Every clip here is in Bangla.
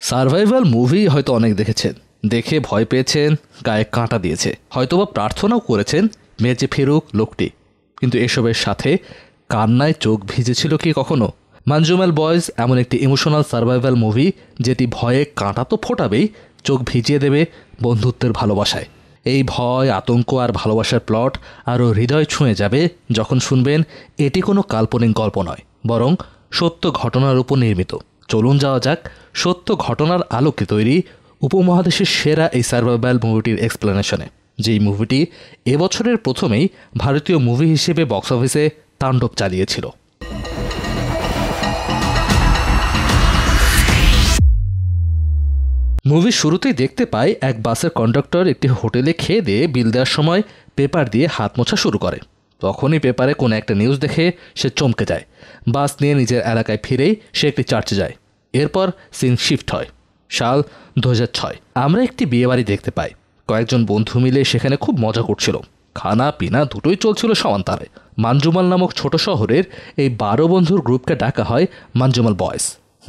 সার্ভাইভাল মুভি হয়তো অনেক দেখেছেন, দেখে ভয় পেয়েছেন, গায়ে কাঁটা দিয়েছে, হয়তোবা প্রার্থনাও করেছেন বেঁচে ফিরুক লোকটি। কিন্তু এসবের সাথে কান্নায় চোখ ভিজেছিল কি কখনো? মানজুমাল বয়েজ এমন একটি ইমোশনাল সার্ভাইভাল মুভি যেটি ভয়ে কাঁটা তো ফোটাবেই, চোখ ভিজিয়ে দেবে বন্ধুত্বের ভালোবাসায়। এই ভয়, আতঙ্ক আর ভালোবাসার প্লট আরও হৃদয় ছুঁয়ে যাবে যখন শুনবেন এটি কোনো কাল্পনিক গল্প নয়, বরং সত্য ঘটনার উপর নির্মিত। চলুন যাওয়া যাক সত্য ঘটনার আলোকে তৈরি উপমহাদেশের সেরা এই সার্ভাইভাল মুভিটির এক্সপ্লেনেশনে, যেই মুভিটি এবছরের প্রথমেই ভারতীয় মুভি হিসেবে বক্স অফিসে তাণ্ডব চালিয়েছিল। মুভির শুরুতেই দেখতে পাই এক বাসের কন্ডাক্টর একটি হোটেলে খেয়ে দিয়ে বিল দেওয়ার সময় পেপার দিয়ে হাত মোছা শুরু করে। তখনই পেপারে কোনো একটা নিউজ দেখে সে চমকে যায়। বাস নিয়ে নিজের এলাকায় ফিরেই সে একটি চার্চে যায়। এরপর সিন শিফট হয় সাল 2006। আমরা একটি বিয়েবাড়ি দেখতে পাই। কয়েকজন বন্ধু মিলে সেখানে খুব মজা করছিল, খানা পিনা দুটোই চলছিল সমান্তারে। মানজুমাল নামক ছোট শহরের এই 12 বন্ধুর গ্রুপকে ডাকা হয় মানজুমাল বয়েজ।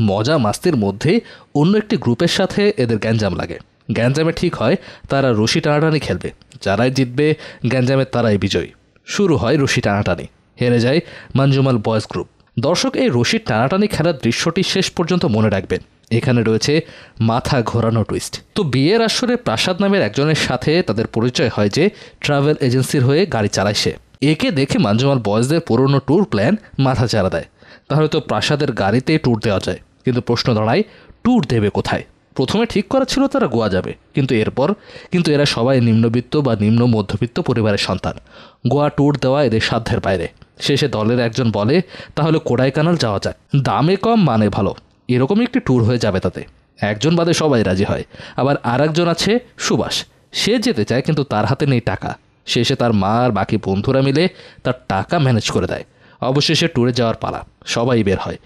মজা মাস্তির মধ্যে অন্য একটি গ্রুপের সাথে এদের গ্যাঞ্জাম লাগে। গ্যাঞ্জামে ঠিক হয় তারা রশি টানাটানি খেলবে, যারাই জিতবে গ্যাঞ্জামের তারাই বিজয়ী। শুরু হয় রশি টানাটানি, হেরে যায় মানজুমাল বয়েজ গ্রুপ। দর্শক এই রশি টানাটানি খেলার দৃশ্যটি শেষ পর্যন্ত মনে রাখবেন, এখানে রয়েছে মাথা ঘোরানো টুইস্ট। তো বিয়ের আসরে প্রাসাদ নামের একজনের সাথে তাদের পরিচয় হয় যে ট্রাভেল এজেন্সির হয়ে গাড়ি চালায় সে। একে দেখে মানজুমাল বয়েজদের পুরনো ট্যুর প্ল্যান মাথা চাড়া দেয়। তাহলে তো প্রাসাদের গাড়িতে ট্যুর দেওয়া যায়, কিন্তু প্রশ্ন দাঁড়ায় ট্যুর দেবে কোথায়? প্রথমে ঠিক করা ছিল তারা গোয়া যাবে, কিন্তু এরা সবাই নিম্নবিত্ত বা নিম্ন মধ্যবিত্ত পরিবারের সন্তান। গোয়া ট্যুর দেওয়া এদের সাধ্যের বাইরে। শেষে দলের একজন বলে তাহলে কোডাইকানাল যাওয়া যাক, দামে কম মানে ভালো, এরকমই একটি ট্যুর হয়ে যাবে তাতে। একজন বাদে সবাই রাজি হয়। আবার আর একজন আছে সুভাষ, সে যেতে চায় কিন্তু তার হাতে নেই টাকা। শেষে তার মা আর বাকি বন্ধুরা মিলে তার টাকা ম্যানেজ করে দেয়। অবশেষে ট্যুরে যাওয়ার পালা, সবাই বের হয়।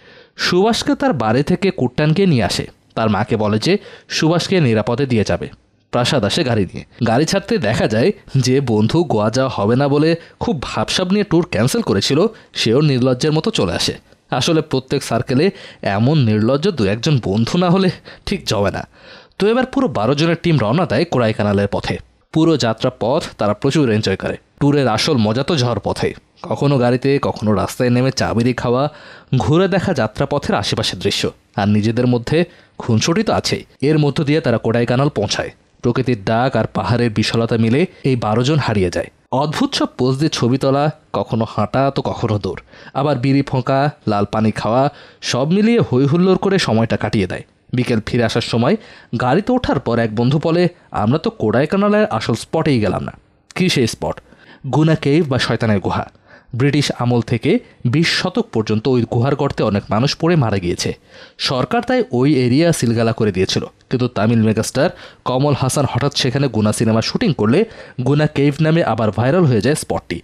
সুভাষকে তার বাড়ি থেকে কুট্টানকে নিয়ে আসে। তার মাকে বলে যে সুভাষকে নিরাপদে দিয়ে যাবে। প্রাসাদ আসে গাড়ি নিয়ে। গাড়ি ছাড়তে দেখা যায় যে বন্ধু গোয়া যাওয়া হবে না বলে খুব ভাবসাব নিয়ে ট্যুর ক্যান্সেল করেছিল, সেও নির্লজ্জের মতো চলে আসে। আসলে প্রত্যেক সার্কেলে এমন নির্লজ্জ 2-1 বন্ধু না হলে ঠিক জমে না। তো এবার পুরো 12 জনের টিম রওনা দেয় কোডাইকানালের পথে। পুরো যাত্রা পথ তারা প্রচুর এনজয় করে। ট্যুরের আসল মজা তো যাওয়ার পথে, কখনো গাড়িতে, কখনো রাস্তায় নেমে চা বিড়ি খাওয়া, ঘুরে দেখা যাত্রাপথের আশেপাশের দৃশ্য, আর নিজেদের মধ্যে খুনসুটি তো আছেই। এর মধ্য দিয়ে তারা কোডাইকানাল পৌঁছায়। প্রকৃতির ডাক আর পাহাড়ের বিশালতা মিলে এই 12 জন হারিয়ে যায়। অদ্ভুত সব পোজ দিয়ে ছবি তোলা, কখনো হাঁটা তো কখনো দৌড়, আবার বিড়ি ফোঁকা, লাল পানি খাওয়া, সব মিলিয়ে হই হুল্লোড় করে সময়টা কাটিয়ে দেয়। বিকেল ফিরে আসার সময় গাড়িতে ওঠার পর এক বন্ধু বলে আমরা তো কোডাইকানালের আসল স্পটেই গেলাম না। কী সেই স্পট? গুনা কেভ বা শয়তানের গুহা। ব্রিটিশ আমল থেকে 20 শতক পর্যন্ত ওই গুহার গর্তে অনেক মানুষ পড়ে মারা গিয়েছে। সরকার তাই ওই এরিয়া সিলগালা করে দিয়েছিল, কিন্তু তামিল মেগাস্টার কমল হাসান হঠাৎ সেখানে গুনা সিনেমা শুটিং করলে গুনা কেভ নামে আবার ভাইরাল হয়ে যায় স্পটটি।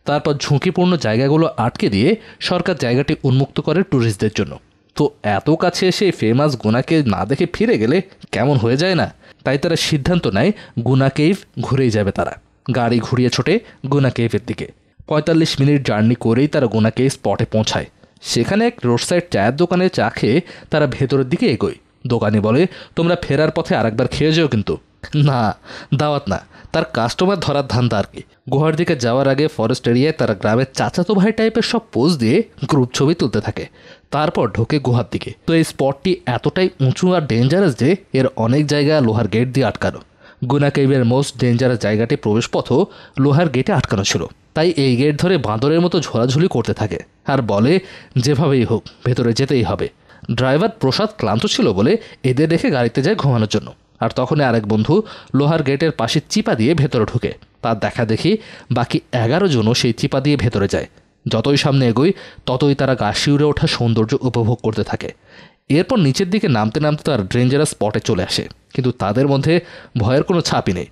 তারপর ঝুঁকিপূর্ণ জায়গাগুলো আটকে দিয়ে সরকার জায়গাটি উন্মুক্ত করে ট্যুরিস্টদের জন্য। তো এত কাছে এসে ফেমাস গুনাকে না দেখে ফিরে গেলে কেমন হয়ে যায় না? তাই তারা সিদ্ধান্ত নেয় গুনা কেভ ঘুরেই যাবে তারা। গাড়ি ঘুরিয়ে ছোটে গুনা কেভের দিকে। 45 মিনিট জার্নি করেই তারা গুনা কেভ স্পটে পৌঁছায়। সেখানে এক রোড সাইড চায়ের দোকানে চা খেয়ে তারা ভেতরের দিকে এগোয়। দোকানি বলে তোমরা ফেরার পথে আরেকবার খেয়ে যেও কিন্তু। না, দাওয়াত না, তার কাস্টমার ধরার ধান্দা আর কি। গুহার দিকে যাওয়ার আগে ফরেস্ট এরিয়ায় তারা গ্রামের চাচাতো ভাই টাইপের সব পোজ দিয়ে গ্রুপ ছবি তুলতে থাকে। তারপর ঢোকে গুহার দিকে। তো এই স্পটটি এতটাই উঁচু আর ডেঞ্জারাস যে এর অনেক জায়গা লোহার গেট দিয়ে আটকানো। গুনা কেভের মোস্ট ডেঞ্জারাস জায়গাটি প্রবেশপথও লোহার গেটে আটকানো ছিল। তাই এই গেট ধরে বাঁদরের মতো ঝোলাঝুলি করতে থাকে আর বলে যেভাবেই হোক ভেতরে যেতেই হবে। ড্রাইভার প্রসাদ ক্লান্ত ছিল বলে এদের রেখে গাড়িতে যায় ঘুমানোর জন্য। আর তখনই আরেক বন্ধু লোহার গেটের পাশে চিপা দিয়ে ভেতরে ঢুকে। তার দেখা দেখি বাকি 11 জনও সেই চিপা দিয়ে ভেতরে যায়। যতই সামনে এগোয় ততই তারা গা শিউরে ওঠা সৌন্দর্য উপভোগ করতে থাকে। এরপর নিচের দিকে নামতে নামতে তার ডেঞ্জারাস স্পটে চলে আসে, কিন্তু তাদের মধ্যে ভয়ের কোনো ছাপই নেই।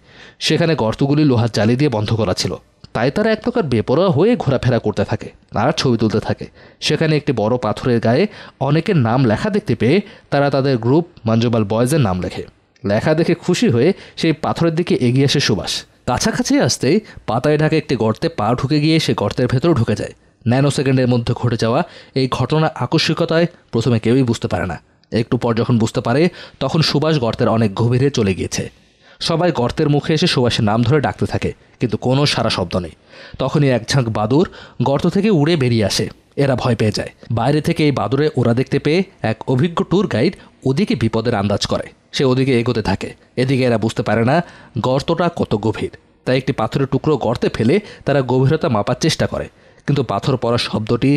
সেখানে গর্তগুলি লোহার জালি দিয়ে বন্ধ করা ছিল, তাই তারা এক প্রকার বেপরোয়া হয়ে ঘোরাফেরা করতে থাকে আর ছবি তুলতে থাকে। সেখানে একটি বড় পাথরের গায়ে অনেকের নাম লেখা দেখতে পেয়ে তারা তাদের গ্রুপ মানজুমাল বয়েজের নাম লেখে। লেখা দেখে খুশি হয়ে সেই পাথরের দিকে এগিয়ে আসে সুভাষ। কাছাকাছি আসতেই পাতায় ঢাকা একটি গর্তে পা ঢুকে গিয়ে সে গর্তের ভেতরে ঢুকে যায়। ন্যানো সেকেন্ডের মধ্যে ঘটে যাওয়া এই ঘটনা আকস্মিকতায় প্রথমে কেউই বুঝতে পারে না। একটু পর যখন বুঝতে পারে তখন সুভাষ গর্তের অনেক গভীরে চলে গিয়েছে। সবাই গর্তের মুখে এসে সুভাষের নাম ধরে ডাকতে থাকে, কিন্তু কোনো সারা শব্দ নেই। তখনই এক ঝাঁক বাদুড় গর্ত থেকে উড়ে বেরিয়ে আসে। এরা ভয় পেয়ে যায়। বাইরে থেকে এই বাদুড়ে ওরা দেখতে পেয়ে এক অভিজ্ঞ ট্যুর গাইড ওদিকে বিপদের আন্দাজ করে। সে ওদিকে এগোতে থাকে। এদিকে এরা বুঝতে পারে না গর্তটা কত গভীর। তাই একটি পাথরের টুকরো গর্তে ফেলে তারা গভীরতা মাপার চেষ্টা করে, কিন্তু পাথর পড়ার শব্দটি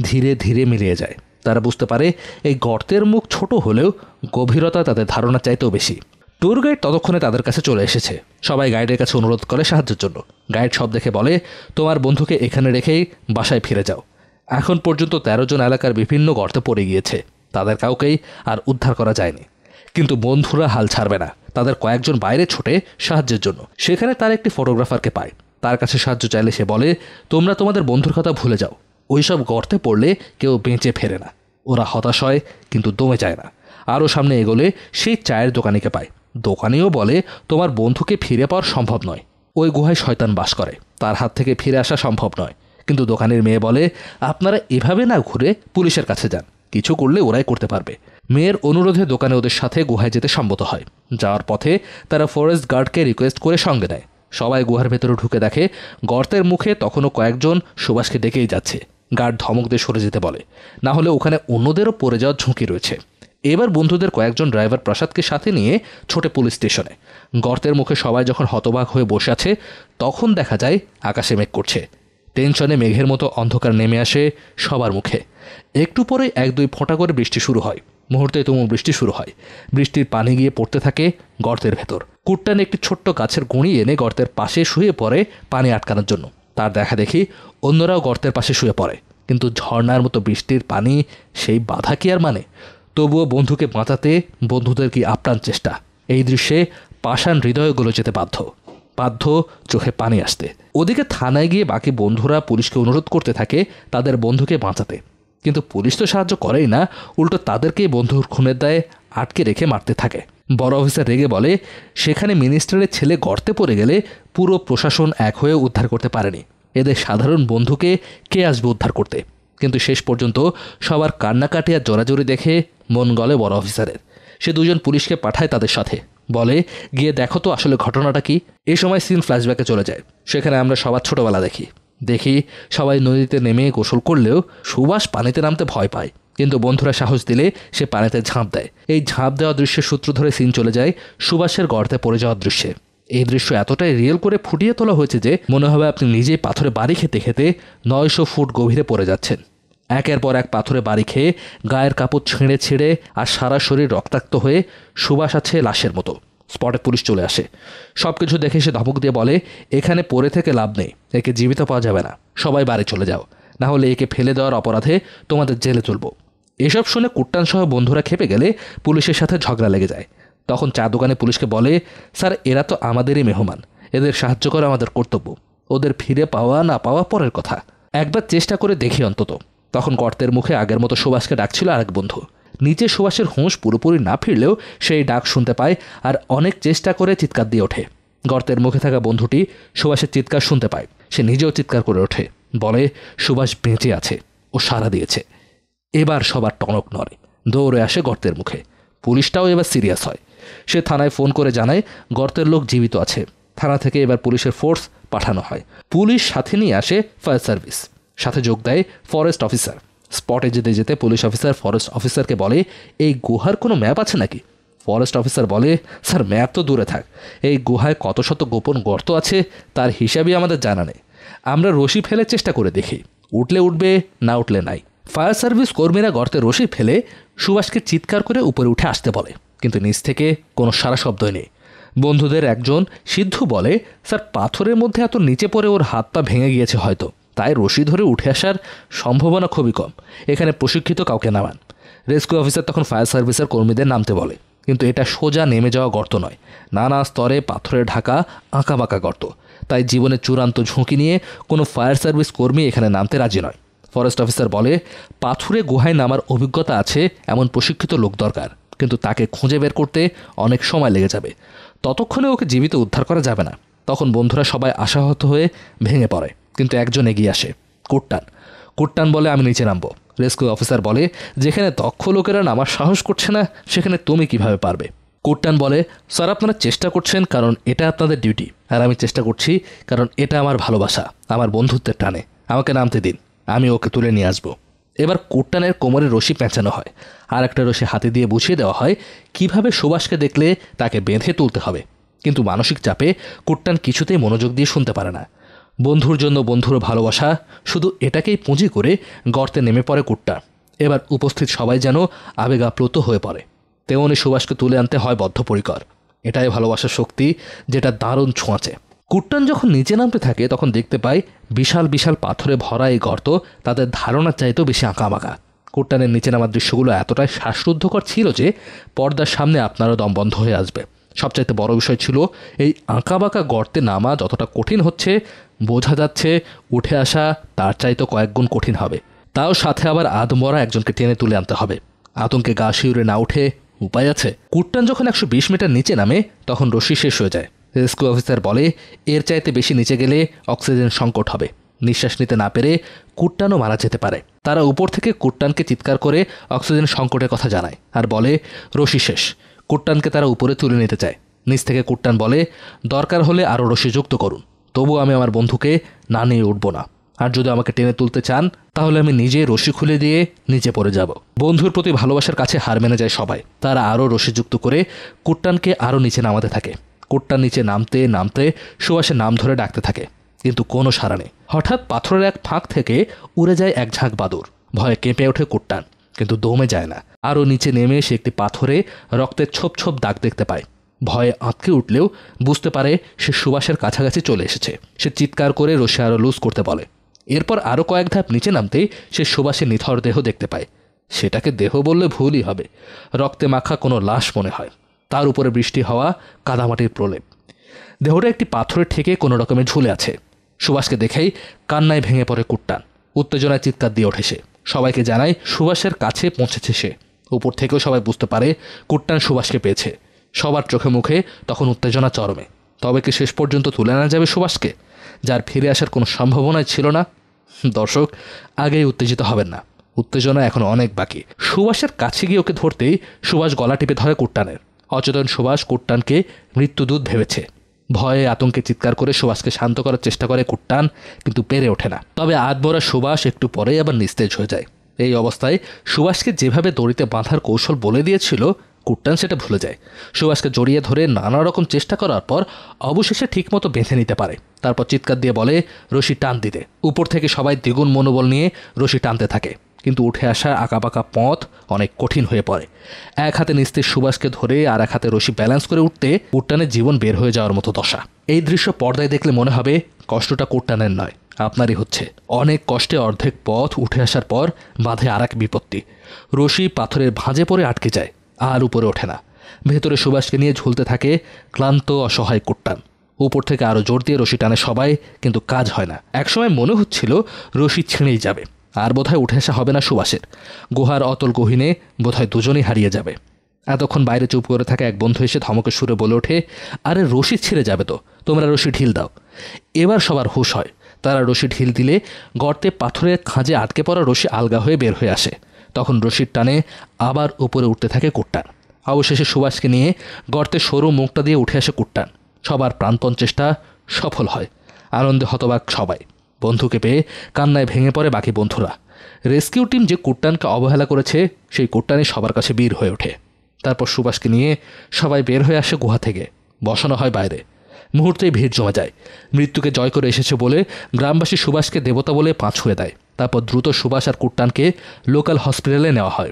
ধীরে ধীরে মিলিয়ে যায়। তারা বুঝতে পারে এই গর্তের মুখ ছোট হলেও গভীরতা তাদের ধারণা চাইতেও বেশি। ট্যুর গাইড ততক্ষণে তাদের কাছে চলে এসেছে। সবাই গাইডের কাছে অনুরোধ করে সাহায্যের জন্য। গাইড সব দেখে বলে, তোমার বন্ধুকে এখানে রেখেই বাসায় ফিরে যাও। এখন পর্যন্ত 13 জন এলাকার বিভিন্ন গর্তে পড়ে গিয়েছে, তাদের কাউকেই আর উদ্ধার করা যায়নি। কিন্তু বন্ধুরা হাল ছাড়বে না। তাদের কয়েকজন বাইরে ছোটে সাহায্যের জন্য। সেখানে তার একটি ফটোগ্রাফারকে পায়। তার কাছে সাহায্য চাইলে সে বলে, তোমরা তোমাদের বন্ধুর কথা ভুলে যাও। ওইসব গর্তে পড়লে কেউ বেঁচে ফেরে না। ওরা হতাশ হয়, কিন্তু দমে যায় না। আরও সামনে এগোলে সেই চায়ের দোকানিকে পায়। দোকানিও বলে, তোমার বন্ধুকে ফিরে পাওয়া সম্ভব নয়। ওই গুহায় শয়তান বাস করে, তার হাত থেকে ফিরে আসা সম্ভব নয়। কিন্তু দোকানের মেয়ে বলে, আপনারা এভাবে না ঘুরে পুলিশের কাছে যান, কিছু করলে ওরাই করতে পারবে। মেয়ের অনুরোধে দোকানে ওদের সাথে গুহায় যেতে সম্মত হয়। যাওয়ার পথে তারা ফরেস্ট গার্ডকে রিকোয়েস্ট করে সঙ্গে নেয়। সবাই গুহার ভেতরে ঢুকে দেখে গর্তের মুখে তখনও কয়েকজন সুভাষকে ডেকেই যাচ্ছে। গার্ড ধমক দিয়ে সরে যেতে বলে, না হলে ওখানে অন্যদেরও পড়ে যাওয়ার ঝুঁকি রয়েছে। এবার বন্ধুদের কয়েকজন ড্রাইভার প্রসাদকে সাথে নিয়ে ছোটে পুলিশ স্টেশনে। গর্তের মুখে সবাই যখন হতবাক হয়ে বসে আছে, তখন দেখা যায় আকাশে মেঘ করছে। টেনশনে মেঘের মতো অন্ধকার নেমে আসে সবার মুখে। একটু পরে 1-2 ফোঁটা করে বৃষ্টি শুরু হয়। মুহূর্তে তুমুল বৃষ্টি শুরু হয়। বৃষ্টির পানি গিয়ে পড়তে থাকে গর্তের ভেতর। কুট্টান একটি ছোট্ট গাছের গুঁড়ি এনে গর্তের পাশে শুয়ে পড়ে পানি আটকানোর জন্য। তার দেখা দেখি অন্যরাও গর্তের পাশে শুয়ে পড়ে, কিন্তু ঝর্ণার মতো বৃষ্টির পানি সেই বাধা কি আর মানে? তবুও বন্ধুকে বাঁচাতে বন্ধুদের কি আপ্রাণ চেষ্টা। এই দৃশ্যে পাষাণ হৃদয়গুলো যেতে বাধ্য চোখে পানি আসতে। ওদিকে থানায় গিয়ে বাকি বন্ধুরা পুলিশকে অনুরোধ করতে থাকে তাদের বন্ধুকে বাঁচাতে, কিন্তু পুলিশ তো সাহায্য করেই না, উল্টো তাদেরকেই বন্ধুর খুনের দায়ে আটকে রেখে মারতে থাকে। বড় অফিসার রেগে বলে, সেখানে মিনিস্টারের ছেলে গর্তে পড়ে গেলে পুরো প্রশাসন এক হয়ে উদ্ধার করতে পারেনি। এদের সাধারণ বন্ধুকে কে আসবে উদ্ধার করতে? কিন্তু শেষ পর্যন্ত সবার কান্নাকাটি আর জোরাজোরি দেখে মন গলে বড় অফিসারের। সে 2 জন পুলিশকে পাঠায় তাদের সাথে, বলে, গিয়ে দেখো তো আসলে ঘটনাটা কি। এই সময় সিন ফ্ল্যাশব্যাকে চলে যায়। সেখানে আমরা সবার ছোটবেলা দেখি সবাই নদীতে নেমে গোসল করলেও সুভাষ পানিতে নামতে ভয় পায়, কিন্তু বন্ধুরা সাহস দিলে সে পানিতে ঝাঁপ দেয়। এই ঝাঁপ দেওয়া দৃশ্যের সূত্র ধরে সিন চলে যায় সুভাষের গর্তে পড়ে যাওয়ার দৃশ্যে। এই দৃশ্য এতটাই রিয়েল করে ফুটিয়ে তোলা হয়েছে যে মনে হবে আপনি নিজেই পাথরে বাড়ি খেতে খেতে 900 ফুট গভীরে পড়ে যাচ্ছেন। একের পর এক পাথরে বাড়ি খেয়ে গায়ের কাপড় ছিঁড়ে আর সারা শরীর রক্তাক্ত হয়ে সুভাষ আছে লাশের মতো। স্পটে পুলিশ চলে আসে। সব কিছু দেখে সে ধমক দিয়ে বলে, এখানে পড়ে থেকে লাভ নেই, একে জীবিত পাওয়া যাবে না। সবাই বাড়ি চলে যাও, না হলে একে ফেলে দেওয়ার অপরাধে তোমাদের জেলে তুলব। এসব শুনে কুট্টান সহ বন্ধুরা খেপে গেলে পুলিশের সাথে ঝগড়া লেগে যায়। তখন চা দোকানে পুলিশকে বলে, স্যার এরা তো আমাদেরই মেহমান, এদের সাহায্য করা আমাদের কর্তব্য। ওদের ফিরে পাওয়া না পাওয়া পরের কথা, একবার চেষ্টা করে দেখি অন্তত। তখন গর্তের মুখে আগের মতো সুভাষকে ডাকছিল আরেক বন্ধু। নিচে সুভাষের হুঁশ পুরোপুরি না ফিরলেও সেই ডাক শুনতে পায় আর অনেক চেষ্টা করে চিৎকার দিয়ে ওঠে। গর্তের মুখে থাকা বন্ধুটি সুভাষের চিৎকার শুনতে পায়। সে নিজেও চিৎকার করে ওঠে, বলে, সুভাষ বেঁচে আছে, ও সাড়া দিয়েছে। এবার সবার টনক নড়ে, দৌড়ে আসে গর্তের মুখে। পুলিশটাও এবার সিরিয়াস হয়। সে থানায় ফোন করে জানায় গর্তের লোক জীবিত আছে। থানা থেকে এবার পুলিশের ফোর্স পাঠানো হয়। পুলিশ সাথে নিয়ে আসে ফায়ার সার্ভিস, সাথে যোগ দেয় ফরেস্ট অফিসার। স্পটে যেতে যেতে পুলিশ অফিসার ফরেস্ট অফিসারকে বলে, এই গুহার কোনো ম্যাপ আছে নাকি? ফরেস্ট অফিসার বলে, স্যার ম্যাপ তো দূরে থাক, এই গুহায় কত শত গোপন গর্ত আছে তার হিসাবই আমাদের জানা নেই। আমরা রশি ফেলে চেষ্টা করে দেখি, উঠলে উঠবে, না উঠলে নাই। ফায়ার সার্ভিস কর্মীরা গর্তে রশি ফেলে সুভাষকে চিৎকার করে উপরে উঠে আসতে বলে, কিন্তু নিচ থেকে কোনো সারা শব্দই নেই। বন্ধুদের একজন সিদ্ধু বলে, স্যার পাথরের মধ্যে এত নিচে পড়ে ওর হাত পা ভেঙে গিয়েছে হয়তো, তাই রশি ধরে উঠে আসার সম্ভাবনা খুবই কম। এখানে প্রশিক্ষিত কাউকে নামান। রেস্কিউ অফিসার তখন ফায়ার সার্ভিসের কর্মীদের নামতে বলে, কিন্তু এটা সোজা নেমে যাওয়া গর্ত নয়, নানা স্তরে পাথরে ঢাকা আঁকাবাঁকা গর্ত। তাই জীবনের চূড়ান্ত ঝুঁকি নিয়ে কোনো ফায়ার সার্ভিস কর্মী এখানে নামতে রাজি নয়। ফরেস্ট অফিসার বলে, পাথুরে গুহায় নামার অভিজ্ঞতা আছে এমন প্রশিক্ষিত লোক দরকার, কিন্তু তাকে খুঁজে বের করতে অনেক সময় লেগে যাবে। ততক্ষণে ওকে জীবিত উদ্ধার করা যাবে না। তখন বন্ধুরা সবাই আশাহত হয়ে ভেঙে পড়ে, কিন্তু একজন এগিয়ে আসে, কুট্টান বলে, আমি নিচে নামবো, রেস্কিউ অফিসার বলে, যেখানে দক্ষ লোকেরা নামার সাহস করছে না সেখানে তুমি কিভাবে পারবে? কুট্টান বলে, স্যার আপনারা চেষ্টা করছেন কারণ এটা আপনাদের ডিউটি, আর আমি চেষ্টা করছি কারণ এটা আমার ভালোবাসা, আমার বন্ধুত্বের টানে। আমাকে নামতে দিন, আমি ওকে তুলে নিয়ে আসবো। এবার কুট্টানের কোমরে রশি পেঁচানো হয়, আর একটা রশি হাতে দিয়ে বুঝিয়ে দেওয়া হয় কিভাবে সুভাষকে দেখলে তাকে বেঁধে তুলতে হবে। কিন্তু মানসিক চাপে কুট্টান কিছুতেই মনোযোগ দিয়ে শুনতে পারে না। বন্ধুর জন্য বন্ধুর ভালোবাসা, শুধু এটাকেই পুঁজি করে গর্তে নেমে পড়ে কুট্টান। এবার উপস্থিত সবাই যেন আবেগাপ্লুত হয়ে পড়ে। তেমনি সুভাষকে তুলে আনতে হয় বদ্ধপরিকর। এটাই ভালোবাসার শক্তি, যেটা দারুণ ছোঁয়াচে। কুট্টান যখন নিচে নামতে থাকে তখন দেখতে পায় বিশাল বিশাল পাথরে ভরা এই গর্ত তাদের ধারণার চাইতেও বেশি আঁকাবাঁকা। কুট্টানের নিচে নামার দৃশ্যগুলো এতটাই শ্বাসরুদ্ধকর ছিল যে পর্দার সামনে আপনারও দম বন্ধ হয়ে আসবে। সবচাইতে বড় বিষয় ছিল এই আঁকাবাঁকা গর্তে নামা যতটা কঠিন হচ্ছে, বোঝা যাচ্ছে উঠে আসা তার চাইতে কয়েক গুণ কঠিন হবে। তাও সাথে আবার আধমরা একজনকে টেনে তুলে আনতে হবে। আতঙ্কে গা শিউরে না উঠে উপায় আছে? কুট্টান যখন 120 মিটার নিচে নামে তখন রশি শেষ হয়ে যায়। রেস্কিউ অফিসার বলে, এর চাইতে বেশি নিচে গেলে অক্সিজেন সংকট হবে, নিঃশ্বাস নিতে না পেরে কুট্টানও মারা যেতে পারে। তারা উপর থেকে কুট্টানকে চিৎকার করে অক্সিজেন সংকটের কথা জানায় আর বলে রশি শেষ। কুট্টানকে তারা উপরে তুলে নিতে চায়। নিচ থেকে কুট্টান বলে, দরকার হলে আরও রশি যুক্ত করুন, তবু আমি আমার বন্ধুকে না নিয়ে উঠব না। আর যদি আমাকে টেনে তুলতে চান তাহলে আমি নিজে রশি খুলে দিয়ে নিচে পড়ে যাব। বন্ধুর প্রতি ভালোবাসার কাছে হার মেনে যায় সবাই। তারা আরও রশি যুক্ত করে কুট্টানকে আরও নিচে নামাতে থাকে। কুট্টান নিচে নামতে নামতে সুভাষের নাম ধরে ডাকতে থাকে, কিন্তু কোনো সাড়া নেই। হঠাৎ পাথরের এক ফাঁক থেকে উড়ে যায় এক ঝাঁক বাদুড়। ভয়ে কেঁপে ওঠে কুট্টান, কিন্তু দমে যায় না। আরও নিচে নেমে সে একটি পাথরে রক্তের ছোপ ছোপ দাগ দেখতে পায়। ভয়ে আঁতকে উঠলেও বুঝতে পারে সে সুভাষের কাছাকাছি চলে এসেছে। সে চিৎকার করে রশি আরও লুজ করতে বলে। এরপর আরও কয়েক ধাপ নিচে নামতেই সে সুভাষের নিথর দেহ দেখতে পায়। সেটাকে দেহ বললে ভুলই হবে, রক্তে মাখা কোনো লাশ মনে হয়। তার উপরে বৃষ্টি হওয়া কাদামাটির প্রলেপ। দেহটা একটি পাথরের ঠেকে কোনো রকমে ঝুলে আছে। সুভাষকে দেখেই কান্নায় ভেঙে পড়ে কুট্টান। উত্তেজনায় চিৎকার দিয়ে ওঠে সে। সবাইকে জানায় সুভাষের কাছে পৌঁছেছে সে। উপর থেকেও সবাই বুঝতে পারে কুট্টান সুভাষকে পেয়েছে। সবার চোখে মুখে তখন উত্তেজনা চরমে। তবে কি শেষ পর্যন্ত তুলে আনা যাবে সুভাষকে, যার ফিরে আসার কোনো সম্ভাবনাই ছিল না? দর্শক, আগেই উত্তেজিত হবেন না, উত্তেজনা এখন অনেক বাকি। সুভাষের কাছে গিয়ে ওকে ধরতেই সুভাষ গলা টিপে ধরে কুট্টানের। অচেতন সুভাষ কুট্টানকে মৃত্যুদূত ভেবেছে। ভয়ে আতঙ্কে চিৎকার করে সুভাষকে শান্ত করার চেষ্টা করে কুট্টান, কিন্তু পেরে ওঠে না। তবে আধমরা সুভাষ একটু পরেই আবার নিস্তেজ হয়ে যায়। এই অবস্থায় সুভাষকে যেভাবে দড়িতে বাঁধার কৌশল বলে দিয়েছিল কুট্টান সেটা ভুলে যায়। সুভাষকে জড়িয়ে ধরে নানা রকম চেষ্টা করার পর অবশেষে ঠিকমতো বেঁধে নিতে পারে। তারপর চিৎকার দিয়ে বলে রশি টান দিতে। উপর থেকে সবাই দ্বিগুণ মনোবল নিয়ে রশি টানতে থাকে, কিন্তু উঠে আসা আঁকাবাঁকা পথ অনেক কঠিন হয়ে পড়ে। এক হাতে নিস্তেজ সুভাষকে ধরে আর এক হাতে রশি ব্যালেন্স করে উঠতে কুট্টানের জীবন বের হয়ে যাওয়ার মতো দশা। এই দৃশ্য পর্দায় দেখলে মনে হবে কষ্টটা কুট্টানের নয়, আপনারই হচ্ছে। অনেক কষ্টে অর্ধেক পথ উঠে আসার পর বাঁধে আর এক বিপত্তি। রশি পাথরের ভাঁজে পড়ে আটকে যায়, আর উপরে ওঠে না। ভেতরে সুভাষকে নিয়ে ঝুলতে থাকে ক্লান্ত অসহায় কুট্টান। উপর থেকে আরও জোর দিয়ে রশি টানে সবাই, কিন্তু কাজ হয় না। একসময় মনে হচ্ছিল রশি ছিঁড়েই যাবে, আর বোধহয় উঠে আসা হবে না সুভাষের। গুহার অতল গহীনে বোধহয় দুজনেই হারিয়ে যাবে। এতক্ষণ বাইরে চুপ করে থাকা এক বন্ধু এসে ধমকের সুরে বলে ওঠে, আরে রশি ছিঁড়ে যাবে তো, তোমরা রশি ঢিল দাও। এবার সবার হুঁশ হয়। তারা রশি ঢিল দিলে গর্তে পাথরের খাঁজে আটকে পড়া রশি আলগা হয়ে বের হয়ে আসে। তখন রশির টানে আবার উপরে উঠতে থাকে কুট্টান। অবশেষে সুভাষকে নিয়ে গর্তের সরু মুখটা দিয়ে উঠে আসে কুট্টান। সবার প্রাণপণ চেষ্টা সফল হয়। আনন্দে হতবাক সবাই। বন্ধুকে পেয়ে কান্নায় ভেঙে পড়ে বাকি বন্ধুরা। রেস্কিউ টিম যে কুট্টানকে অবহেলা করেছে সেই কুট্টানই সবার কাছে বীর হয়ে ওঠে। তারপর সুভাষকে নিয়ে সবাই বের হয়ে আসে গুহা থেকে। বসানো হয় বাইরে। মুহূর্তেই ভিড় জমে যায়। মৃত্যুকে জয় করে এসেছে বলে গ্রামবাসী সুভাষকে দেবতা বলে পা ছুঁয়ে দেয়। তারপর দ্রুত সুভাষ আর কুট্টানকে লোকাল হসপিটালে নেওয়া হয়।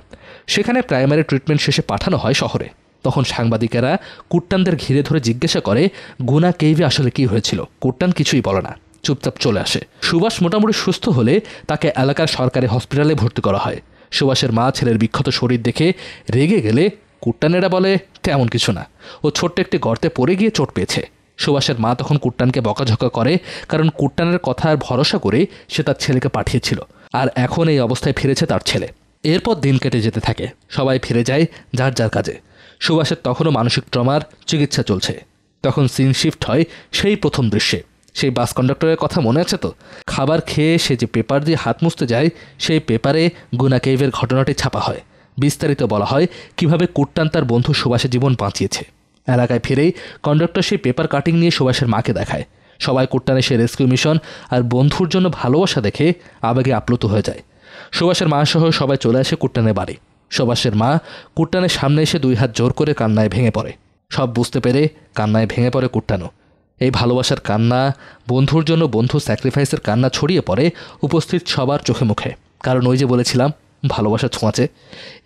সেখানে প্রাইমারি ট্রিটমেন্ট শেষে পাঠানো হয় শহরে। তখন সাংবাদিকেরা কুট্টানদের ঘিরে ধরে জিজ্ঞাসা করে গুনা কেইভে আসলে কি হয়েছিল। কুট্টান কিছুই বলে না, চুপচাপ চলে আসে। সুভাষ মোটামুটি সুস্থ হলে তাকে এলাকার সরকারি হসপিটালে ভর্তি করা হয়। সুভাষের মা ছেলের বিক্ষত শরীর দেখে রেগে গেলে কুট্টানেরা বলে তেমন কিছু না, ও ছোট্ট একটি গর্তে পড়ে গিয়ে চোট পেয়েছে। সুভাষের মা তখন কুট্টানকে বকাঝকা করে, কারণ কুট্টানের কথার ভরসা করে সে তার ছেলেকে পাঠিয়েছিল, আর এখন এই অবস্থায় ফিরেছে তার ছেলে। এরপর দিন কেটে যেতে থাকে। সবাই ফিরে যায় যার যার কাজে। সুভাষের তখনও মানসিক ট্রমার চিকিৎসা চলছে। তখন সিন শিফট হয় সেই প্রথম দৃশ্যে। সেই বাস কন্ডাক্টরের কথা মনে আছে তো? খাবার খেয়ে সে যে পেপার দিয়ে হাত মুছতে যায়, সেই পেপারে গুনা কেভের ঘটনাটি ছাপা হয়। বিস্তারিত বলা হয় কিভাবে কুট্টান তার বন্ধু সুভাষের জীবন বাঁচিয়েছে। এলাকায় ফিরেই কন্ডাক্টর সেই পেপার কাটিং নিয়ে সুভাষের মাকে দেখায়। সবাই কুট্টানের সেই রেস্কিউ মিশন আর বন্ধুর জন্য ভালোবাসা দেখে আবেগে আপ্লুত হয়ে যায়। সুভাষের মা সহ সবাই চলে আসে কুট্টানের বাড়ি। সুভাষের মা কুট্টানের সামনে এসে 2 হাত জোর করে কান্নায় ভেঙে পড়ে। সব বুঝতে পেরে কান্নায় ভেঙে পড়ে কুট্টানো। এই ভালোবাসার কান্না, বন্ধুর জন্য বন্ধু স্যাক্রিফাইসের কান্না ছড়িয়ে পড়ে উপস্থিত সবার চোখে মুখে। কারণ ওই যে বলেছিলাম, ভালোবাসা ছোঁয়াচে।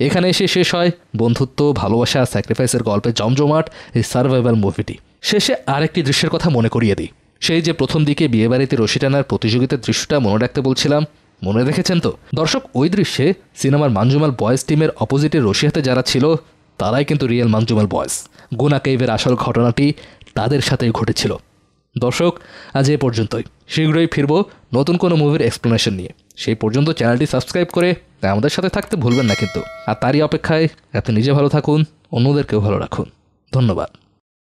এখানে এসে শেষ হয় বন্ধুত্ব, ভালোবাসা, স্যাক্রিফাইসের গল্পে জমজমাট এই সার্ভাইভাল মুভিটি। শেষে আরেকটি দৃশ্যের কথা মনে করিয়ে দিই। সেই যে প্রথম দিকে বিয়েবাড়িতে রশি টানার প্রতিযোগিতার দৃশ্যটা মনে রাখতে বলছিলাম, মনে রেখেছেন তো? দর্শক, ওই দৃশ্যে সিনেমার মাঞ্জুমাল বয়েজ টিমের অপোজিটে রশি হাতে যারা ছিল তারাই কিন্তু রিয়েল মাঞ্জুমাল বয়েজ। গুনা কেভের আসল ঘটনাটি তাদের সাথেই ঘটেছিল। দর্শক, আজ এ পর্যন্তই। শীঘ্রই ফিরব নতুন কোনো মুভির এক্সপ্লেনেশন নিয়ে। সেই পর্যন্ত চ্যানেলটি সাবস্ক্রাইব করে আমাদের সাথে থাকতে ভুলবেন না কিন্তু। আর তারই অপেক্ষায় আপনি নিজে ভালো থাকুন, অন্যদেরকেও ভালো রাখুন। ধন্যবাদ।